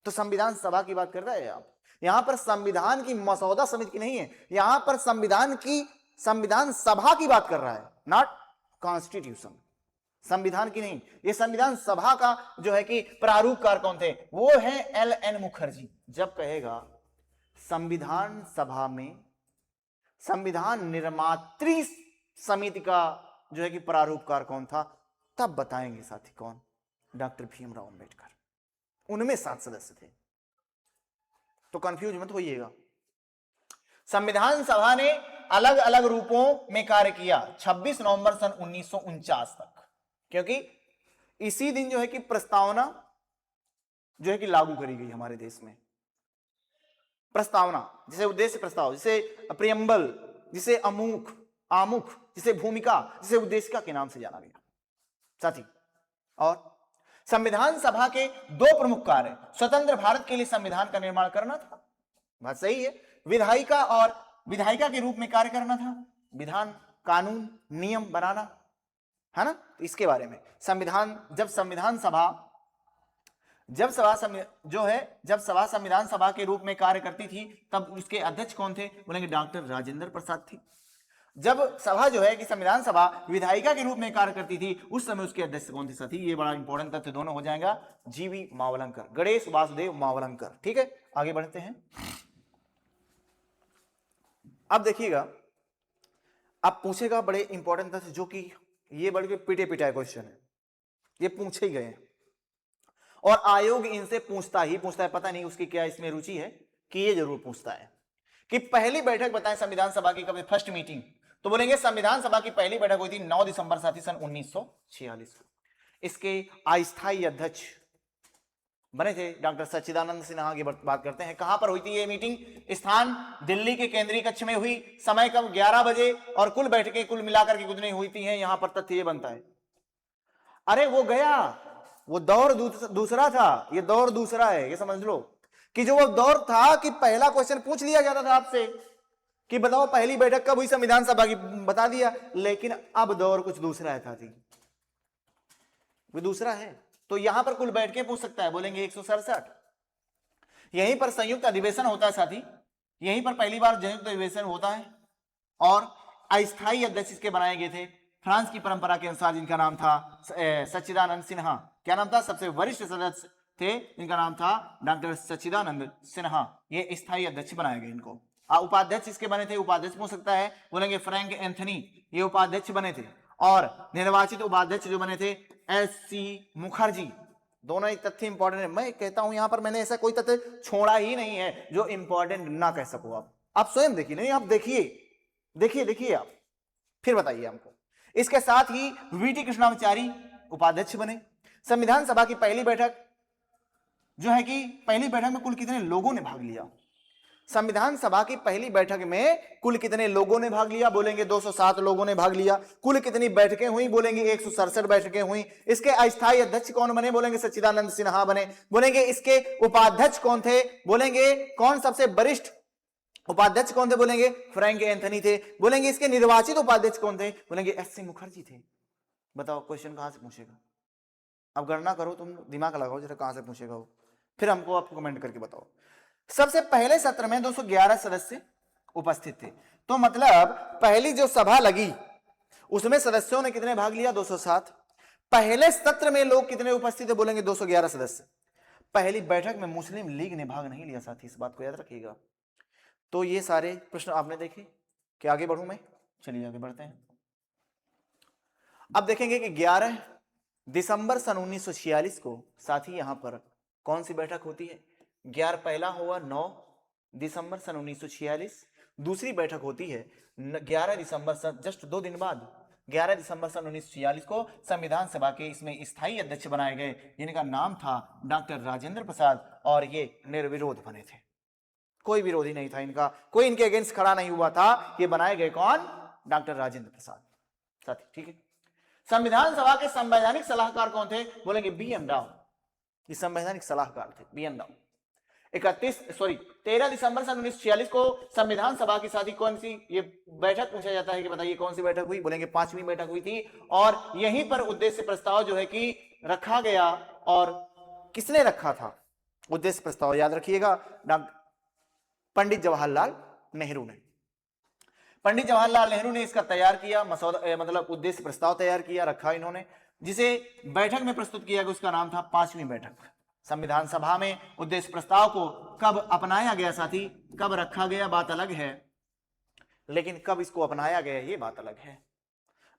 तो संविधान सभा की बात कर रहे हैं आप, यहां पर संविधान की मसौदा समिति की नहीं है, यहां पर संविधान सभा की बात कर रहा है, नॉट कॉन्स्टिट्यूशन। संविधान की नहीं, ये संविधान सभा का जो है कि प्रारूपकार कौन थे, वो है LN मुखर्जी। जब कहेगा संविधान सभा में संविधान निर्मात्री समिति का जो है कि प्रारूपकार कौन था, तब बताएंगे साथी कौन, डॉक्टर भीमराव अंबेडकर। उनमें 7 सदस्य थे, तो कंफ्यूज मत होइएगा। संविधान सभा ने अलग अलग रूपों में कार्य किया 26 नवंबर सन 1949 तक, क्योंकि इसी दिन जो है कि प्रस्तावना जो है कि लागू करी गई हमारे देश में। प्रस्तावना जिसे उद्देश्य प्रस्ताव, जिसे प्रियम्बल, जिसे अमुख, आमुख, जिसे भूमिका, जिसे उद्देशिका के नाम से जाना गया साथी। और संविधान सभा के 2 प्रमुख कार्य, स्वतंत्र भारत के लिए संविधान का निर्माण करना था, बात सही है, विधायिका के रूप में कार्य करना था, विधान, कानून, नियम बनाना, है ना। तो इसके बारे में जब सभा संविधान सभा के रूप में कार्य करती थी, तब उसके अध्यक्ष कौन थे, बोलेंगे डॉक्टर राजेंद्र प्रसाद थी। जब सभा जो है कि संविधान सभा विधायिका के रूप में कार्य करती थी, उस समय उसके अध्यक्ष कौन थे साथी, ये बड़ा इंपॉर्टेंट तथ्य दोनों हो जाएगा, जीवी मावलंकर, गणेश वासुदेव मावलंकर। ठीक है, आगे बढ़ते हैं। अब देखिएगा, अब पूछेगा बड़े इंपॉर्टेंट तथ्य, जो कि ये बड़े पिटे पिटाए क्वेश्चन है, ये पूछे ही गए और आयोग इनसे पूछता ही पूछता है। पता नहीं उसकी क्या इसमें रुचि है कि ये जरूर पूछता है कि पहली बैठक बताएं संविधान सभा की कब, फर्स्ट मीटिंग। तो बोलेंगे संविधान सभा की पहली बैठक हुई थी 9 दिसंबर साथी सन 1946 को। इसके अस्थायी अध्यक्ष बने थे डॉक्टर सच्चिदानंद सिन्हा की बात करते हैं। कहां पर हुई थी ये मीटिंग, स्थान दिल्ली के केंद्रीय कक्ष में हुई, समय कब 11 बजे, और कुल बैठकें कुल मिलाकर के कितनी हुई थी, यहां पर तथ्य ये बनता है। अरे वो गया, वो दौर दूसरा था, ये दौर दूसरा है, ये समझ लो कि जो वो दौर था कि पहला क्वेश्चन पूछ लिया जाता था आपसे कि बताओ पहली बैठक कब हुई संविधान सभा की, बता दिया, लेकिन अब दौर कुछ दूसरा है साथी, वो दूसरा है। तो यहां पर कुल बैठ के पूछ सकता है, बोलेंगे 167। यहीं पर संयुक्त अधिवेशन होता है साथी, यहीं पर पहली बार संयुक्त अधिवेशन होता है, और अस्थायी अध्यक्ष इसके बनाए गए थे फ्रांस की परंपरा के अनुसार, जिनका नाम था सच्चिदानंद सिन्हा। क्या नाम था, सबसे वरिष्ठ सदस्य थे, जिनका नाम था डॉक्टर सच्चिदानंद सिन्हा। ये स्थायी अध्यक्ष बनाए गए इनको। उपाध्यक्ष इसके बने थे, उपाध्यक्ष हो सकता है, बोलेंगे फ्रैंक एंथनी, ये उपाध्यक्ष बने थे। और निर्वाचित उपाध्यक्ष जो बने थे एस.सी. मुखर्जी। दोनों एक तथ्य इंपॉर्टेंट है, मैं कहता हूं यहां पर मैंने ऐसा कोई तथ्य छोड़ा ही नहीं है जो इंपॉर्टेंट ना कह सको। आप स्वयं देखिए, नहीं आप देखिए आप फिर बताइए हमको। इसके साथ ही वीटी कृष्णाचारी उपाध्यक्ष बने। संविधान सभा की पहली बैठक जो है कि पहली बैठक में कुल कितने लोगों ने भाग लिया, संविधान सभा की पहली बैठक में कुल कितने लोगों ने भाग लिया, बोलेंगे 207 लोगों ने भाग लिया। कुल कितनी बैठकें हुई, बोलेंगे 167 बैठकें हुई। इसके अस्थायी अध्यक्ष कौन बने, बोलेंगे सच्चिदानंद सिन्हा बने। बोलेंगे इसके उपाध्यक्ष कौन थे, बोलेंगे कौन सबसे वरिष्ठ उपाध्यक्ष कौन थे, बोलेंगे फ्रैंक एंथनी थे। बोलेंगे इसके निर्वाचित उपाध्यक्ष कौन थे, बोलेंगे एस.सी. मुखर्जी थे। बताओ क्वेश्चन कहां से पूछेगा, अब गणना करो, तुम दिमाग लगाओ जरा कहां से पूछेगा वो, फिर हमको आपको कमेंट करके बताओ। सबसे पहले सत्र में 211 सदस्य उपस्थित थे, तो मतलब पहली जो सभा लगी उसमें सदस्यों ने कितने भाग लिया, 207। पहले सत्र में लोग कितने उपस्थित थे, बोलेंगे 211 सदस्य। पहली बैठक में मुस्लिम लीग ने भाग नहीं लिया साथी, इस बात को याद रखिएगा। तो ये सारे प्रश्न आपने देखे, क्या आगे बढ़ूं मैं, चलिए आगे बढ़ते हैं। अब देखेंगे कि 11 दिसंबर सन 1946 को साथी यहां पर कौन सी बैठक होती है। 11 पहला हुआ 9 दिसंबर सन 1946, दूसरी बैठक होती है 11 दिसंबर सन, जस्ट 2 दिन बाद 11 दिसंबर सन 1946 को संविधान सभा के इसमें स्थायी अध्यक्ष बनाए गए, जिनका नाम था डॉक्टर राजेंद्र प्रसाद, और ये निर्विरोध बने थे, कोई विरोधी नहीं था इनका, कोई इनके अगेंस्ट खड़ा नहीं हुआ था। ये बनाए गए कौन, डॉक्टर राजेंद्र प्रसाद साथी, ठीक है। संविधान सभा के संवैधानिक सलाहकार कौन थे, बोलेंगे बी.एम. राव, ये संवैधानिक सलाहकार थे बी.एम. राव। 13 दिसंबर सन 1946 को संविधान सभा की साथी कौन सी ये बैठक पूछा जाता है कि बताइए कौन सी बैठक हुई, बोलेंगे 5वीं बैठक हुई थी। और यहीं पर उद्देश्य प्रस्ताव जो है कि रखा गया, और किसने रखा था उद्देश्य प्रस्ताव, याद रखिएगा, पंडित जवाहरलाल नेहरू ने। पंडित जवाहरलाल नेहरू ने इसका तैयार किया, मसौदा मतलब उद्देश्य प्रस्ताव तैयार किया, रखा इन्होंने, जिसे बैठक में प्रस्तुत किया गया, उसका नाम था 5वीं बैठक। संविधान सभा में उद्देश्य प्रस्ताव को कब अपनाया गया साथी, कब रखा गया बात अलग है, लेकिन कब इसको अपनाया गया ये बात अलग है।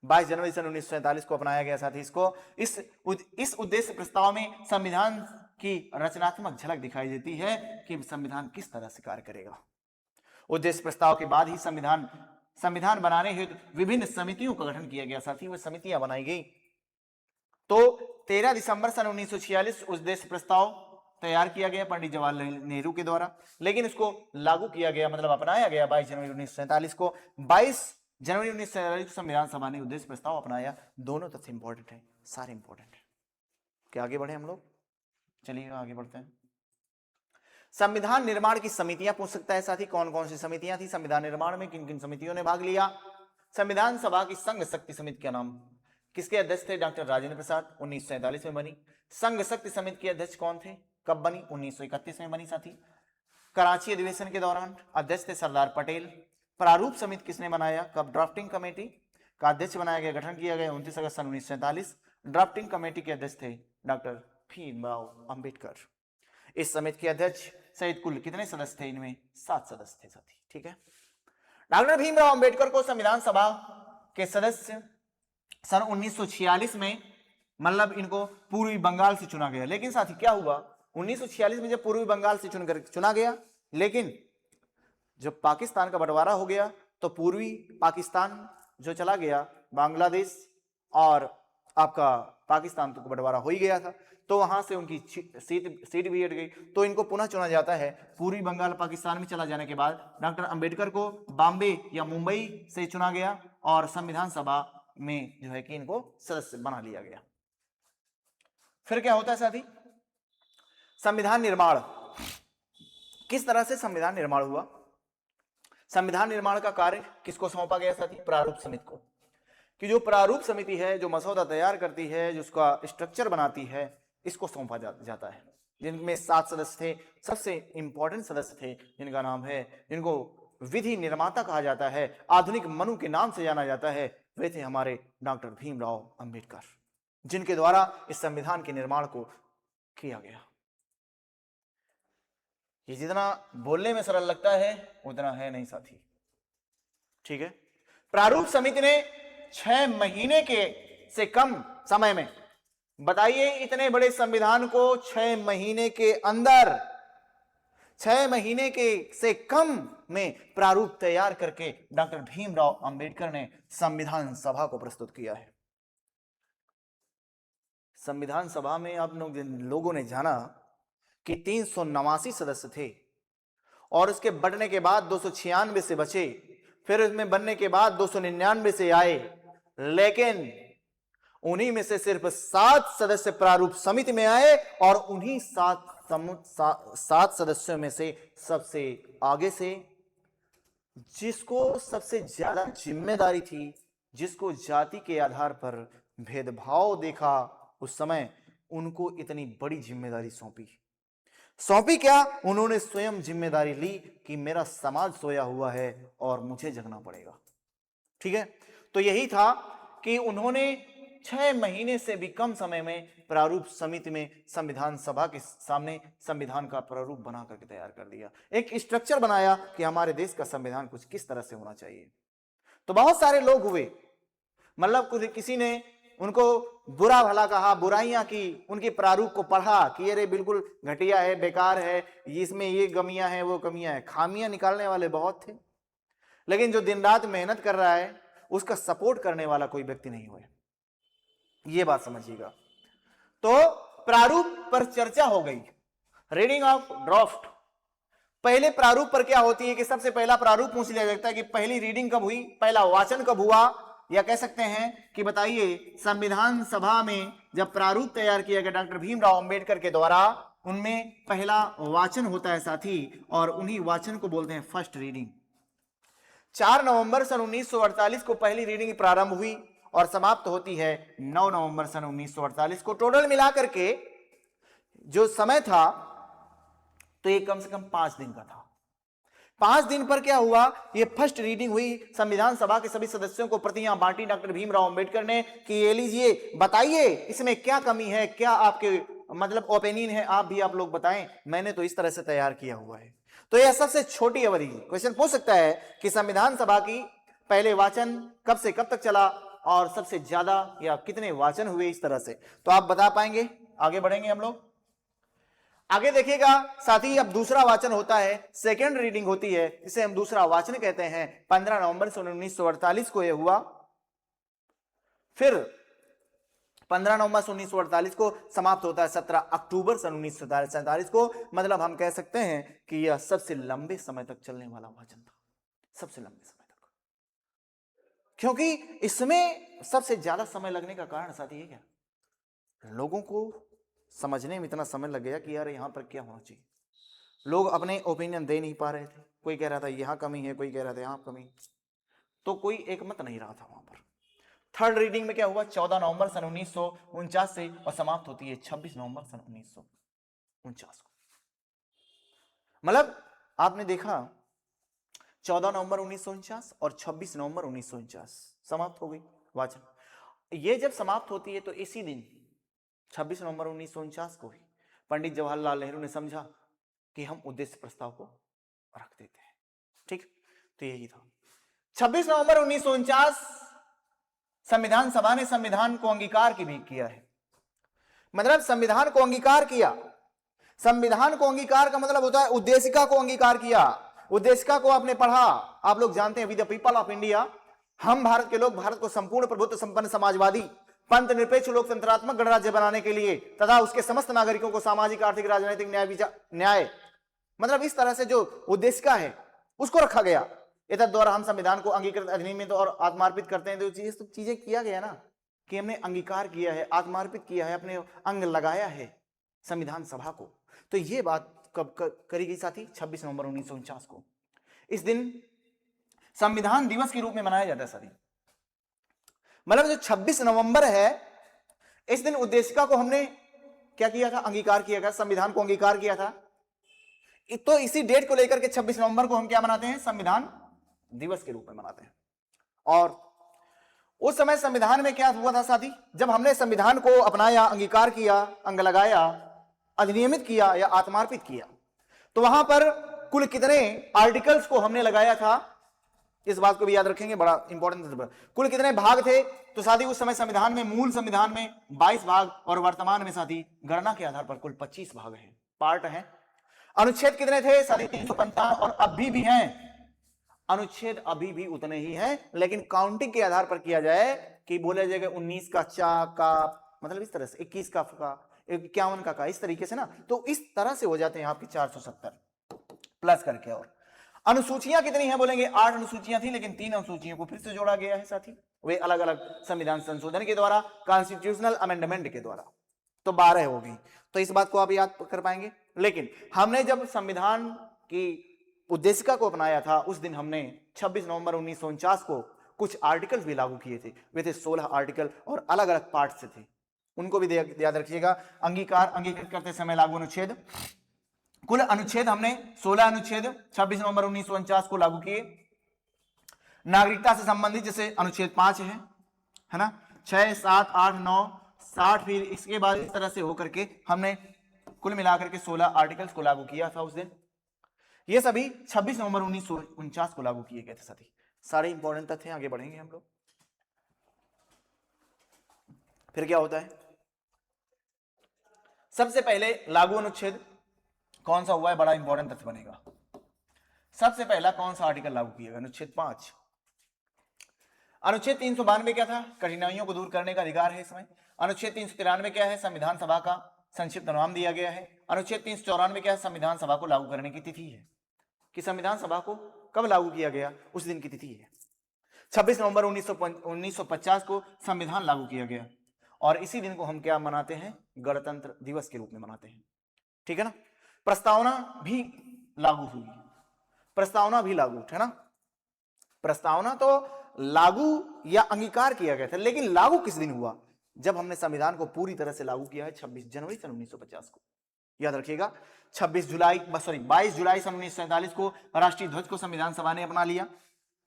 22 जनवरी सन 1947 को अपनाया गया साथी इसको। इस उद्देश्य प्रस्ताव में संविधान की रचनात्मक झलक दिखाई देती है कि संविधान किस तरह से कार्य करेगा। उद्देश्य प्रस्ताव के बाद ही संविधान बनाने हेतु विभिन्न समितियों का गठन किया गया साथी, वो समितियां बनाई गई। तो 13 दिसंबर सन 1946 उद्देश्य प्रस्ताव तैयार किया गया पंडित जवाहरलाल नेहरू के द्वारा, लेकिन इसको लागू किया गया मतलब अपनाया गया 22 जनवरी 1947 को। 22 जनवरी 1947 को संविधान सभा ने उद्देश्य प्रस्ताव अपनाया। दोनों तथ्य इंपॉर्टेंट है, सारे इंपॉर्टेंट है। क्या आगे बढ़े हम लोग? चलिए आगे बढ़ते हैं। संविधान निर्माण की समितियां पूछ सकता है साथी, कौन कौन सी समितियां थी संविधान निर्माण में, किन किन समितियों ने भाग लिया। संविधान सभा की संघ शक्ति समिति का नाम किसके अध्यक्ष थे? डॉक्टर राजेंद्र प्रसाद, 1947 में बनी। संघ शक्ति समिति के अध्यक्ष कौन थे, कब बनी? 1931 में बनी साथी, कराची अधिवेशन के दौरान। अध्यक्ष थे सरदार पटेल। प्रारूप समिति किसने बनाया, कब? ड्राफ्टिंग कमेटी का अध्यक्ष बनाया गया, गठन किया गया 29 अगस्त सन 1947। ड्राफ्टिंग कमेटी के अध्यक्ष थे डॉक्टर भीमराव अंबेडकर। इस समिति के अध्यक्ष सहित कुल कितने सदस्य थे? इनमें 7 सदस्य थे साथी, ठीक है। डॉक्टर भीमराव अंबेडकर को संविधान सभा के सदस्य सन 1946 में मतलब इनको पूर्वी बंगाल से चुना गया। लेकिन साथी क्या हुआ, 1946 में जब पूर्वी बंगाल से चुना गया, लेकिन जब पाकिस्तान का बंटवारा हो गया तो पूर्वी पाकिस्तान जो चला गया, बांग्लादेश और आपका पाकिस्तान तो बंटवारा हो ही गया था, तो वहां से उनकी सीट भी हट गई। तो इनको पुनः चुना जाता है। पूर्वी बंगाल पाकिस्तान में चला जाने के बाद डॉक्टर अंबेडकर को बॉम्बे या मुंबई से चुना गया और संविधान सभा में जो है कि इनको सदस्य बना लिया गया। फिर क्या होता है साथी, संविधान निर्माण। किस तरह से संविधान निर्माण हुआ? संविधान निर्माण का कार्य किसको सौंपा गया साथी? प्रारूप समिति को। कि जो प्रारूप समिति है, जो मसौदा तैयार करती है, जो उसका स्ट्रक्चर बनाती है, इसको सौंपा जाता है। जिनमें 7 सदस्य थे, सबसे इंपॉर्टेंट सदस्य थे जिनका नाम है, जिनको विधि निर्माता कहा जाता है, आधुनिक मनु के नाम से जाना जाता है, वे थे हमारे डॉक्टर भीमराव अंबेडकर, जिनके द्वारा इस संविधान के निर्माण को किया गया। ये जितना बोलने में सरल लगता है उतना है नहीं साथी, ठीक है। प्रारूप समिति ने 6 महीने के से कम समय में, बताइए इतने बड़े संविधान को 6 महीने के अंदर, 6 महीने के से कम में प्रारूप तैयार करके डॉक्टर भीमराव अंबेडकर ने संविधान सभा को प्रस्तुत किया है। संविधान सभा में आप लोगों ने जाना कि 389 सदस्य थे और उसके बढ़ने के बाद 296 से बचे, फिर उसमें बनने के बाद 299 से आए, लेकिन उन्हीं में से सिर्फ 7 सदस्य प्रारूप समिति में आए और उन्हीं 7 सदस्यों में से सबसे आगे से जिसको सबसे ज्यादा जिम्मेदारी थी, जिसको जाति के आधार पर भेदभाव देखा, उस समय उनको इतनी बड़ी जिम्मेदारी सौंपी क्या? उन्होंने स्वयं जिम्मेदारी ली कि मेरा समाज सोया हुआ है और मुझे जगना पड़ेगा, ठीक है। तो यही था कि उन्होंने 6 महीने से भी कम समय में प्रारूप समिति में संविधान सभा के सामने संविधान का प्रारूप बना करके तैयार कर दिया, एक स्ट्रक्चर बनाया कि हमारे देश का संविधान कुछ किस तरह से होना चाहिए। तो बहुत सारे लोग हुए, मतलब किसी ने उनको बुरा भला कहा, बुराइयां की, उनके प्रारूप को पढ़ा कि अरे बिल्कुल घटिया है, बेकार है, इसमें ये कमियां हैं, वो कमियां हैं। खामियां निकालने वाले बहुत थे, लेकिन जो दिन रात मेहनत कर रहा है उसका सपोर्ट करने वाला कोई व्यक्ति नहीं हुआ, ये बात समझिएगा। तो प्रारूप पर चर्चा हो गई, रीडिंग ऑफ ड्राफ्ट। पहले प्रारूप पर क्या होती है कि सबसे पहला प्रारूप पूछ लिया जाता है कि पहली रीडिंग कब हुई, पहला वाचन कब हुआ, या कह सकते हैं कि बताइए संविधान सभा में जब प्रारूप तैयार किया गया डॉक्टर भीमराव अंबेडकर के द्वारा, उनमें पहला वाचन होता है साथी, और उन्हीं वाचन को बोलते हैं फर्स्ट रीडिंग। 4 नवंबर सन 1948 को पहली रीडिंग प्रारंभ हुई और समाप्त होती है 9 नवंबर सन 1948 को। टोटल मिलाकर के जो समय था तो ये कम से कम 5 दिन का था। 5 दिन पर क्या हुआ, ये फर्स्ट रीडिंग हुई, संविधान सभा के सभी सदस्यों को प्रतियां बांटी डॉक्टर भीमराव अंबेडकर ने कि ये लीजिए, बताइए इसमें क्या कमी है, क्या आपके मतलब ओपिनियन है, आप भी आप लोग बताएं, मैंने तो इस तरह से तैयार किया हुआ है। तो यह सबसे छोटी अवधि, क्वेश्चन पूछ सकता है कि संविधान सभा की पहले वाचन कब से कब तक चला और सबसे ज्यादा या कितने वाचन हुए, इस तरह से तो आप बता पाएंगे। आगे बढ़ेंगे हम लोग, आगे देखिएगा साथी। अब दूसरा वाचन होता है, सेकेंड रीडिंग होती है, इसे हम दूसरा वाचन कहते हैं। 15 नवंबर 1948 को यह हुआ, फिर 15 नवंबर 1948 को समाप्त होता है 17 अक्टूबर 1947 को। मतलब हम कह सकते हैं कि यह सबसे लंबे समय तक चलने वाला वाचन था, सबसे लंबे समय तक, क्योंकि इसमें सबसे ज्यादा समय लगने का कारण साथी ये क्या, लोगों को समझने में इतना समय लग गया कि यार यहां पर क्या होना चाहिए। लोग अपने ओपिनियन दे नहीं पा रहे थे, कोई कह रहा था यहां कमी है, कोई कह रहा था यहां कमी, तो कोई एक मत नहीं रहा था वहां पर। थर्ड रीडिंग में क्या हुआ, 14 नवंबर सन 1949 से, और समाप्त होती है 26 नवंबर सन 1949 को। मतलब आपने देखा 14 नवंबर 1949 और 26 नवंबर 1949 समाप्त हो गई वाचन। ये जब समाप्त होती है तो इसी दिन 26 नवंबर 1949 को ही पंडित जवाहरलाल नेहरू ने समझा कि हम उद्देश्य प्रस्ताव को रख देते हैं। ठीक, तो यही था 26 नवंबर 1949 संविधान सभा ने संविधान को अंगीकार भी किया है। मतलब संविधान को अंगीकार किया, संविधान को अंगीकार का मतलब होता है उद्देशिका को अंगीकार किया। उद्देशिका को आपने पढ़ा, आप लोग जानते हैं, we the people of India, हम भारत के लोग भारत को संपूर्ण प्रभुत्व संपन्न समाजवादी पंथ निरपेक्ष लोकतंत्रात्मक गणराज्य बनाने के लिए तथा उसके समस्त नागरिकों को सामाजिक आर्थिक राजनीतिक न्याय मतलब इस तरह से जो उद्देशिका है उसको रखा गया। इधर द्वारा हम संविधान को अंगीकृत अधिनियमित और आत्मार्पित करते हैं। तो चीजें किया गया ना कि हमने अंगीकार किया है, आत्मार्पित किया है, अपने अंग लगाया है संविधान सभा को। तो ये बात कब करी गई साथी, 26 नवंबर 1949 को। इस दिन संविधान दिवस के रूप में मनाया जाता है साथी। मतलब जो 26 नवंबर है, इस दिन उद्देशिका को हमने क्या किया था, अंगीकार किया गया, संविधान को अंगीकार किया था। तो इसी डेट को लेकर के 26 नवंबर को हम क्या मनाते हैं, संविधान दिवस के रूप में मनाते हैं। और उस समय संविधान में क्या हुआ था साथी, जब हमने संविधान को अपनाया, अंगीकार किया, अंग लगाया, अधिनियमित किया या आत्मार्पित किया, तो वहां पर कुल कितने आर्टिकल्स को हमने लगाया था, इस बात को भी याद रखेंगे, बड़ा इंपॉर्टेंट। कुल कितने भाग थे, तो साथी उस समय संविधान में, मूल संविधान में 22 भाग और वर्तमान में साथी गणना के आधार पर कुल 25 भाग हैं, पार्ट हैं। अनुच्छेद कितने थे साथी, 355, और अभी भी हैं अनुच्छेद, अभी भी उतने ही हैं, लेकिन काउंटिंग के आधार पर किया जाए कि बोला जाएगा 19 का चा का, मतलब इस तरह से 21 का 51 का, इस तरीके से ना, तो इस तरह से हो जाते हैं आपके 470 प्लस करके। और अनुसूचियां कितनी हैं बोलेंगे, 8 अनुसूचियां थी, लेकिन 3 अनुसूचियों को फिर से जोड़ा गया है साथी, वे अलग अलग संविधान संशोधन के द्वारा, कॉन्स्टिट्यूशनल अमेंडमेंट के द्वारा, तो 12 होगी। तो इस बात को आप याद कर पाएंगे। लेकिन हमने जब संविधान की उद्देशिका को अपनाया था, उस दिन हमने 26 नवंबर 1949 को कुछ आर्टिकल्स भी लागू किए थे। वे थे 16 आर्टिकल और अलग अलग पार्ट से थे, उनको भी याद रखिएगा। अंगीकृत करते समय लागू अनुच्छेद, कुल अनुच्छेद हमने 16 अनुच्छेद 26 नवंबर 1949 को लागू किए। नागरिकता से संबंधित जैसे अनुच्छेद 5 है ना, 6, 7, 8, 9, 60, फिर इसके बाद इस तरह से होकर के हमने कुल मिलाकर के 16 आर्टिकल्स को लागू किया था उस दिन। ये सभी 26 नवंबर 1949 को लागू किए गए थे साथी। सारे इंपॉर्टेंट तथ्य, आगे बढ़ेंगे हम लोग। फिर क्या होता है, सबसे पहले लागू अनुच्छेद कौन सा हुआ है, बड़ा इंपॉर्टेंट तथ्य बनेगा। सबसे पहला कौन सा आर्टिकल लागू किया गया, अनुच्छेद 5। अनुच्छेद 392 क्या था, कठिनाइयों को दूर करने का अधिकार है इसमें। अनुच्छेद 393 क्या है, संविधान सभा का संक्षिप्त नाम दिया गया है। अनुच्छेद 394 क्या है, संविधान सभा को लागू करने की तिथि है, कि संविधान सभा को कब लागू किया गया, उस दिन की तिथि है। 26 नवंबर 1950 को संविधान लागू किया गया, और इसी दिन को हम क्या मनाते हैं, गणतंत्र दिवस के रूप में मनाते हैं। ठीक है ना। प्रस्तावना भी लागू हुई, प्रस्तावना भी लागू है ना। प्रस्तावना तो लागू या अंगीकार किया गया था, लेकिन लागू किस दिन हुआ, जब हमने संविधान को पूरी तरह से लागू किया है 26 जनवरी सन 1950 को। याद रखिएगा, 22 जुलाई सन 1947 को राष्ट्रीय ध्वज को संविधान सभा ने अपना लिया।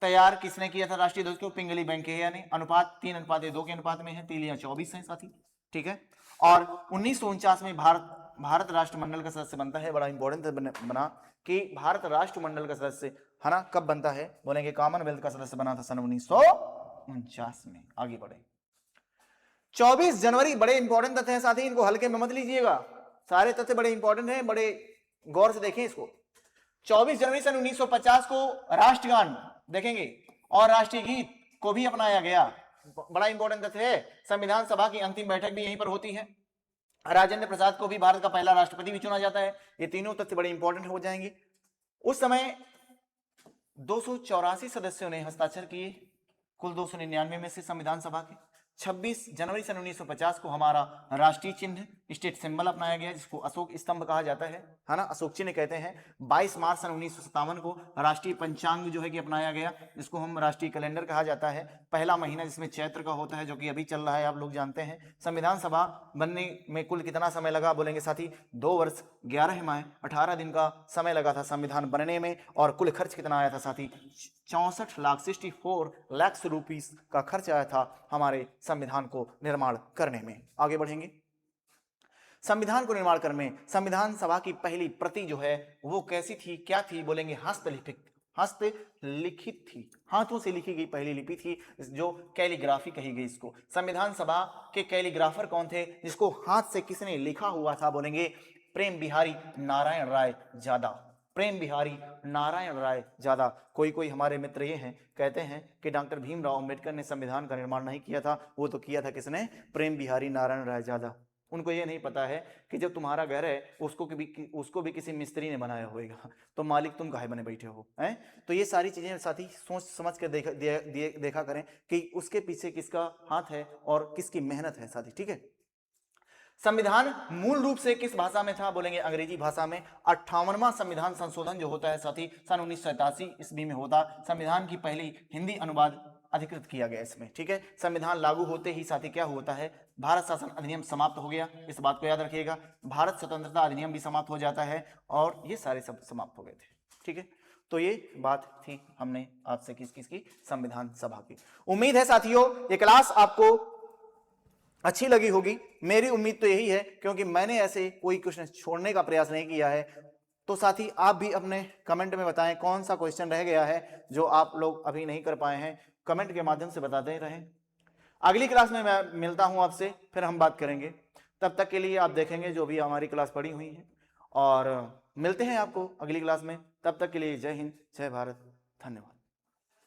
तैयार किसने किया था राष्ट्रीय ध्वज को, पिंगली वेंकैया ने। अनुपात 3:2 के अनुपात में है, तीलियां 24 हैं साथी। ठीक है। और 1949 में भारत राष्ट्रमंडल का सदस्य बनता है। बड़ा इंपॉर्टेंट बना कि भारत राष्ट्रमंडल का सदस्य है ना कब बनता है, बोलेंगे कॉमनवेल्थ का सदस्य बना था सन 1949 में। आगे बढ़े। 24 जनवरी, बड़े इंपॉर्टेंट तथ्य हैं साथी, इनको हल्के में मत लीजिएगा, सारे तथ्य बड़े इंपॉर्टेंट हैं, बड़े गौर से देखें इसको। 24 जनवरी सन 1950 को राष्ट्रगान देखेंगे और राष्ट्रीय गीत को भी अपनाया गया। बड़ा इंपॉर्टेंट तथ्य है। संविधान सभा की अंतिम बैठक भी यहीं पर होती है। राजेंद्र प्रसाद को भी भारत का पहला राष्ट्रपति भी चुना जाता है। ये तीनों तथ्य बड़े इंपॉर्टेंट हो जाएंगे। उस समय 284 सदस्यों ने हस्ताक्षर किए कुल 299 में से संविधान सभा के। 26 जनवरी सन 1950 को हमारा राष्ट्रीय चिन्ह स्टेट सिंबल अपनाया गया, जिसको अशोक स्तंभ कहा जाता है ना, अशोक चिन्ह कहते हैं। 22 मार्च सन 1957 को राष्ट्रीय पंचांग जो है कि अपनाया गया, जिसको हम राष्ट्रीय कैलेंडर कहा जाता है। पहला महीना जिसमें चैत्र का होता है, जो कि अभी चल रहा है, आप लोग जानते हैं। संविधान सभा बनने में कुल कितना समय लगा, बोलेंगे साथी 2 वर्ष 11 माह 18 दिन का समय लगा था संविधान बनने में। और कुल खर्च कितना आया था साथी, 64 लाख रुपीस का खर्च आया था हमारे संविधान को निर्माण करने में। आगे बढ़ेंगे। संविधान को निर्माण करने में संविधान सभा की पहली प्रति जो है वो कैसी थी, क्या थी, बोलेंगे हस्तलिखित थी, हाथों से लिखी गई पहली लिपि थी, जो कैलीग्राफी कही गई इसको। संविधान सभा के कैलीग्राफर कौन थे, जिसको हाथ से किसने लिखा हुआ था, बोलेंगे प्रेम बिहारी नारायण राय जादा। प्रेम बिहारी नारायण राय जादा। कोई हमारे मित्र ये हैं, कहते हैं कि डॉक्टर भीमराव अंबेडकर ने संविधान का निर्माण नहीं किया था, वो तो किया था किसने, प्रेम बिहारी नारायण राय जादा। उनको ये नहीं पता है कि जब तुम्हारा घर है उसको भी किसी मिस्त्री ने बनाया होगा, तो मालिक तुम काहे बने बैठे हो, हैं? तो ये सारी चीजें साथी सोच समझ कर देखा करें कि उसके पीछे किसका हाथ है और किसकी मेहनत है साथी, ठीक है। संविधान मूल रूप से किस भाषा में था, बोलेंगे अंग्रेजी भाषा में। 58वां संविधान संशोधन जो होता है साथी सन 1987 ईस्वी में होता। संविधान की पहली हिंदी अनुवाद अधिकृत किया गया इसमें, ठीक है। संविधान लागू होते ही साथी क्या होता है, भारत शासन अधिनियम समाप्त हो गया, इस बात को याद रखिएगा। भारत स्वतंत्रता अधिनियम भी समाप्त हो जाता है और ये सारे सब समाप्त हो गए थे, ठीक है। तो ये बात थी हमने आपसे किसकी, संविधान सभा की। उम्मीद है साथियों ये क्लास आपको अच्छी लगी होगी, मेरी उम्मीद तो यही है, क्योंकि मैंने ऐसे कोई क्वेश्चन छोड़ने का प्रयास नहीं किया है। तो साथी आप भी अपने कमेंट में बताएं कौन सा क्वेश्चन रह गया है जो आप लोग अभी नहीं कर पाए हैं, कमेंट के माध्यम से बताते रहें। अगली क्लास में मैं मिलता हूं आपसे, फिर हम बात करेंगे। तब तक के लिए आप देखेंगे जो भी हमारी क्लास पढ़ी हुई है, और मिलते हैं आपको अगली क्लास में। तब तक के लिए जय हिंद, जय भारत, धन्यवाद।